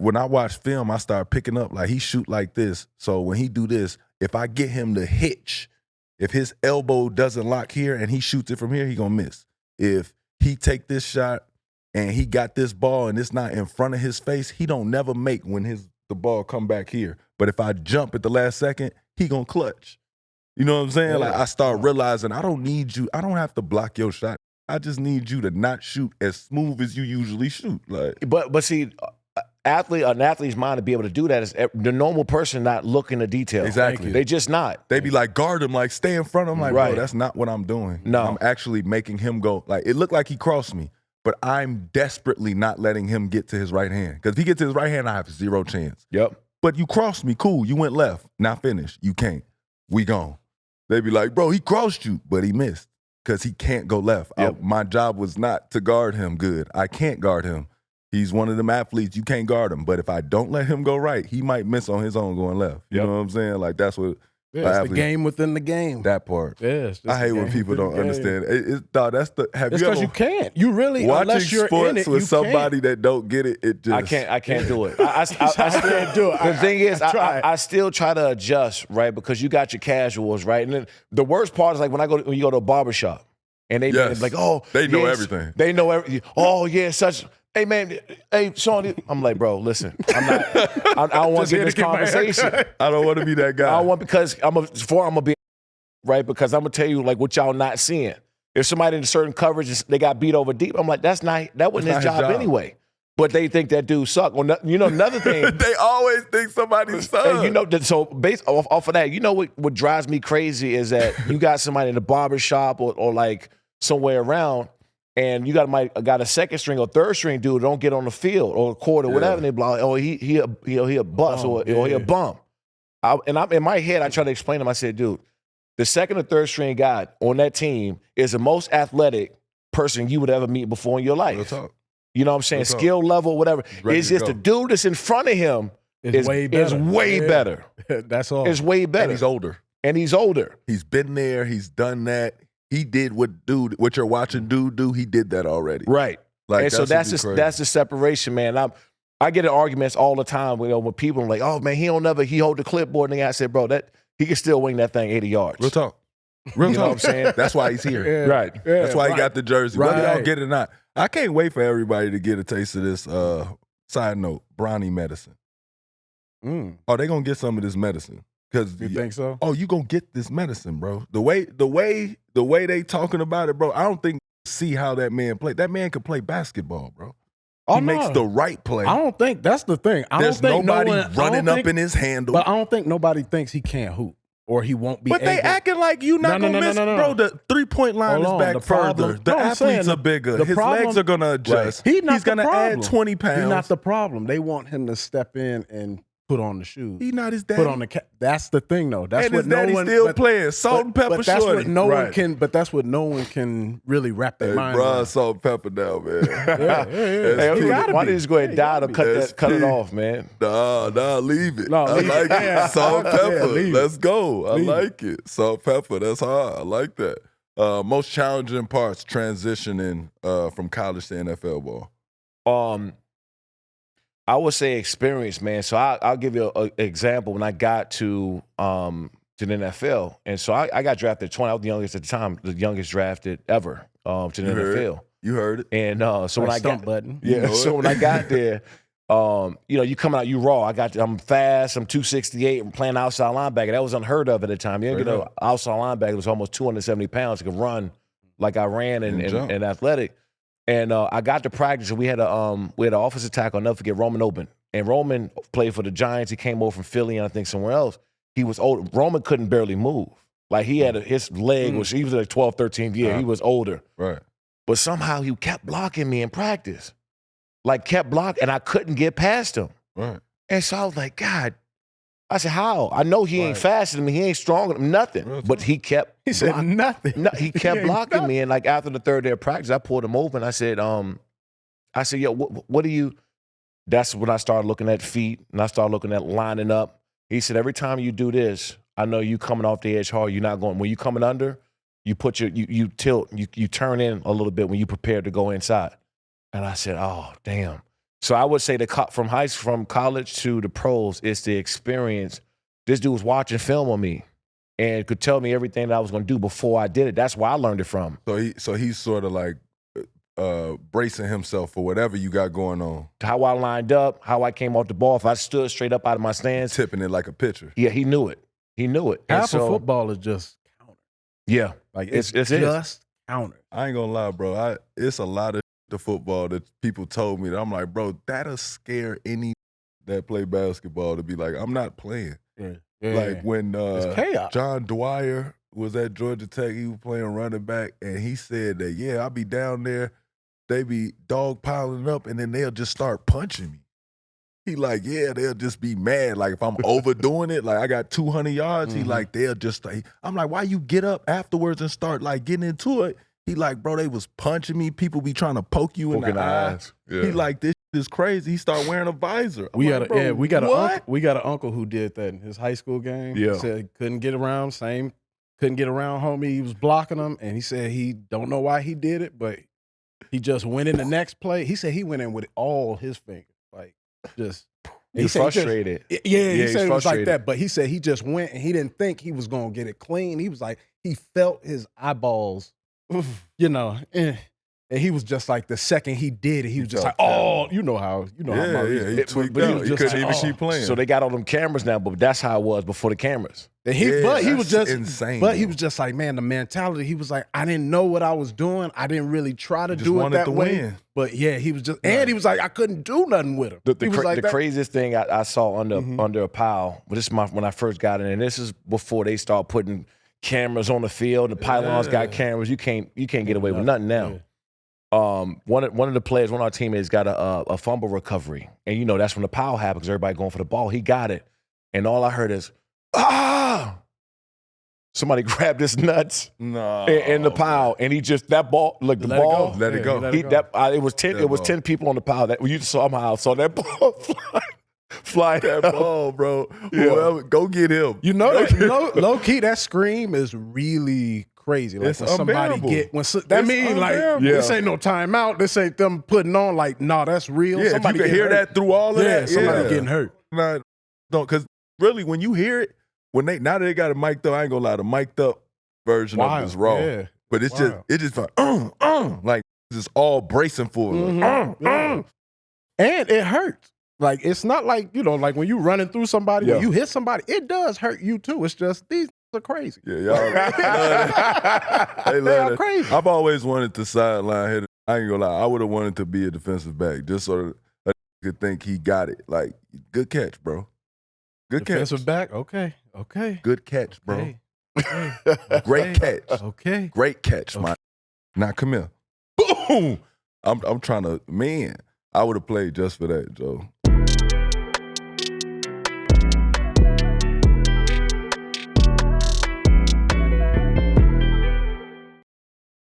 when I watch film, I start picking up, like, he shoot like this. So when he do this, if I get him to hitch, if his elbow doesn't lock here and he shoots it from here, he gonna miss. If he take this shot and he got this ball and it's not in front of his face, he don't never make when the ball come back here. But if I jump at the last second, he gonna clutch. You know what I'm saying? Yeah. Like, I start realizing I don't need you. I don't have to block your shot. I just need you to not shoot as smooth as you usually shoot. Like, But see, an athlete's mind to be able to do that is the normal person not looking at detail. Exactly. They just not. They be like, guard him, like, stay in front of him. Like, Right. bro, that's not what I'm doing. No. I'm actually making him go. Like, it looked like he crossed me, but I'm desperately not letting him get to his right hand. Because if he gets to his right hand, I have zero chance. Yep. But you crossed me, cool. You went left. Now finish. You can't. We gone. They be like, bro, he crossed you, but he missed because he can't go left. Yep. My job was not to guard him good. I can't guard him. He's one of them athletes. You can't guard him. But if I don't let him go right, he might miss on his own going left. You know what I'm saying? Like, that's what it's the game within the game. that part. Yeah, I hate when people don't understand. That's the. Have It's you because ever you can't. You really, watching unless you're sports in it, with you somebody can't. that don't get it? It just I can't do it. I can't do it. The thing is, tried. I still try to adjust, right? Because you got your casuals, right? And then the worst part is like when you go to a barbershop and they be Yes. like, oh, They know yes, everything. They know everything. Oh yeah, such. Hey man, hey Shawne, I'm like, bro, listen, I'm not. I don't want to get this conversation. I don't want to be that guy. I don't want because I'm gonna be right because I'm gonna tell you like what y'all not seeing. If somebody in a certain coverage they got beat over deep, I'm like, that wasn't his job anyway. But they think that dude suck. Well, another thing. They always think somebody's son. And so based off of that, what drives me crazy is that you got somebody in the barber shop or like somewhere around, and you got a second string or third string dude don't get on the field or court or whatever, and they be like, oh, he a bust or he a bum. In my head, I try to explain to him. I said, dude, the second or third string guy on that team is the most athletic person you would ever meet before in your life. Real talk. You know what I'm saying? Skill level, whatever. It's just the dude that's in front of him is way better. That's all. It's way better. And he's older. He's been there. He's done that. He did what you're watching dude do. He did that already. Right. Like, and so that's the separation, man. I get in arguments all the time with people like, oh man, he hold the clipboard. And I said, bro, that he can still wing that thing 80 yards. Real talk. Real You know talk. what I'm saying? That's why he's here. Yeah. Right. Yeah, That's why he got the jersey. Right. Whether y'all get it or not. I can't wait for everybody to get a taste of this. Side note, Bronny medicine. Oh, they gonna get some of this medicine. Cause You think so? Oh, you gonna get this medicine, bro. The way they talking about it, bro, I don't think see how that man play. That man can play basketball, bro. He makes the right play. I don't think that's the thing. There's nobody running up in his handle. But I don't think nobody thinks he can't hoop or he won't be But they acting like you not gonna miss. Bro, the 3-point line is back further. The athletes are bigger. His legs are gonna adjust. He's He's gonna add 20 pounds. He's not the problem. They want him to step in and put on the shoes. He's not his daddy. Put on the cap. That's the thing, though. That's and what his daddy still playing. Salt and pepper but that's shorty. what no one can. But that's what no one can really wrap their mind bro, around. salt and pepper now, man. Hey, why did this go ahead and die to cut it off, man? Nah, leave it. No, I leave like it. Salt and pepper. leave Let's go. I Leave like it. Salt and pepper. That's hard. I like that. Most challenging parts transitioning from college to NFL ball. I would say experience, man. So I'll give you an example. When I got to the NFL, and so I got drafted at 20. I was the youngest at the time, the youngest drafted ever to the NFL. You heard it. And so when I got button. when I got there, you coming out, you raw. I'm fast. I'm 268. I'm playing outside linebacker. That was unheard of at the time. You didn't get an outside linebacker. It was almost 270 pounds. Could run like I ran and athletic. And I got to practice, and we had an offensive tackle. I'll never forget, Roman Open. And Roman played for the Giants. He came over from Philly and I think somewhere else. He was old. Roman couldn't barely move. Like his leg he was like 12, 13th year. He was older. Right. But somehow he kept blocking me in practice. Like kept blocking, and I couldn't get past him. Right. And so I was like, God. I said, how? I know he ain't faster than me. He ain't stronger than me, nothing. But he kept said nothing. No, he kept blocking me. And like after the third day of practice, I pulled him over and I said, yo, what do you? That's when I started looking at feet and I started looking at lining up. He said, every time you do this, I know you coming off the edge hard. You're not going. When you coming under, you put you tilt, you turn in a little bit when you prepare to go inside. And I said, oh, damn. So I would say from college to the pros, it's the experience. This dude was watching film on me and could tell me everything that I was going to do before I did it. That's where I learned it from. So he's sort of like bracing himself for whatever you got going on. How I lined up, how I came off the ball. If I stood straight up out of my stance. Tipping it like a pitcher. Yeah, he knew it. He knew it. Half of football is just counter. Yeah. Like it's just counter. I ain't gonna lie, bro. It's a lot of the football that people told me that I'm like, bro, that'll scare any that play basketball to be like, I'm not playing. Yeah. Like when chaos. John Dwyer was at Georgia Tech, he was playing running back, and he said that, yeah, I'll be down there, they be dog piling up, and then they'll just start punching me. He like, yeah, they'll just be mad. Like if I'm overdoing it, like I got 200 yards, he like, they'll just, I'm like, why you get up afterwards and start like getting into it? He like, bro, they was punching me. People be trying to poke you in the eyes. Yeah. He like, this is crazy. He start wearing a visor. We got an uncle who did that in his high school game. Yeah. He said he couldn't get around homie. He was blocking him, and he said he don't know why he did it, but he just went in the next play. He said he went in with all his fingers, like just. He's frustrated. He said it was like that, but he said he just went and he didn't think he was gonna get it clean. He was like, he felt his eyeballs, and he was just like, the second he did it, he was just like, oh, you know how he tweaked out. He couldn't even keep playing. So they got all them cameras now, but that's how it was before the cameras. He was just insane. But he was just like, man, the mentality. He was like, I didn't know what I was doing. I didn't really try to do it that way. Win. But yeah, he was just, and he was like, I couldn't do nothing with him. The craziest thing I saw under a pile, but this is when I first got in, and this is before they start putting cameras on the field. The pylons got cameras. You can't get away with nothing now. Yeah. One of the players, one of our teammates got a fumble recovery, and that's when the foul happened because everybody going for the ball. He got it, and all I heard is somebody grabbed his nuts in the pile, and he just that ball let it go. It was 10 people on the pile that you somehow saw that ball fly that ball, bro. Yeah. Whoever, go get him. Low key, that scream is really crazy. Like it's when somebody this ain't no timeout. This ain't them putting on like, that's real. Yeah, somebody if you can hear that through all of that. Somebody getting hurt. Because really, when you hear it, now that they got it mic'd up, I ain't gonna lie, the mic'd up version of it is raw. Yeah. But it's just like it's all bracing for it. And it hurts. Like it's not like like when you running through somebody, when you hit somebody, it does hurt you too. It's just these are crazy. Yeah, y'all they love it. Crazy. I've always wanted to sideline hit. I ain't gonna lie, I would have wanted to be a defensive back, just so that I could think he got it. Like, good catch, bro. Good defensive catch. Defensive back, okay. Good catch, bro. Great catch. Okay. Great catch, man. Now come here. Boom. I'm trying to, I would have played just for that, Joe.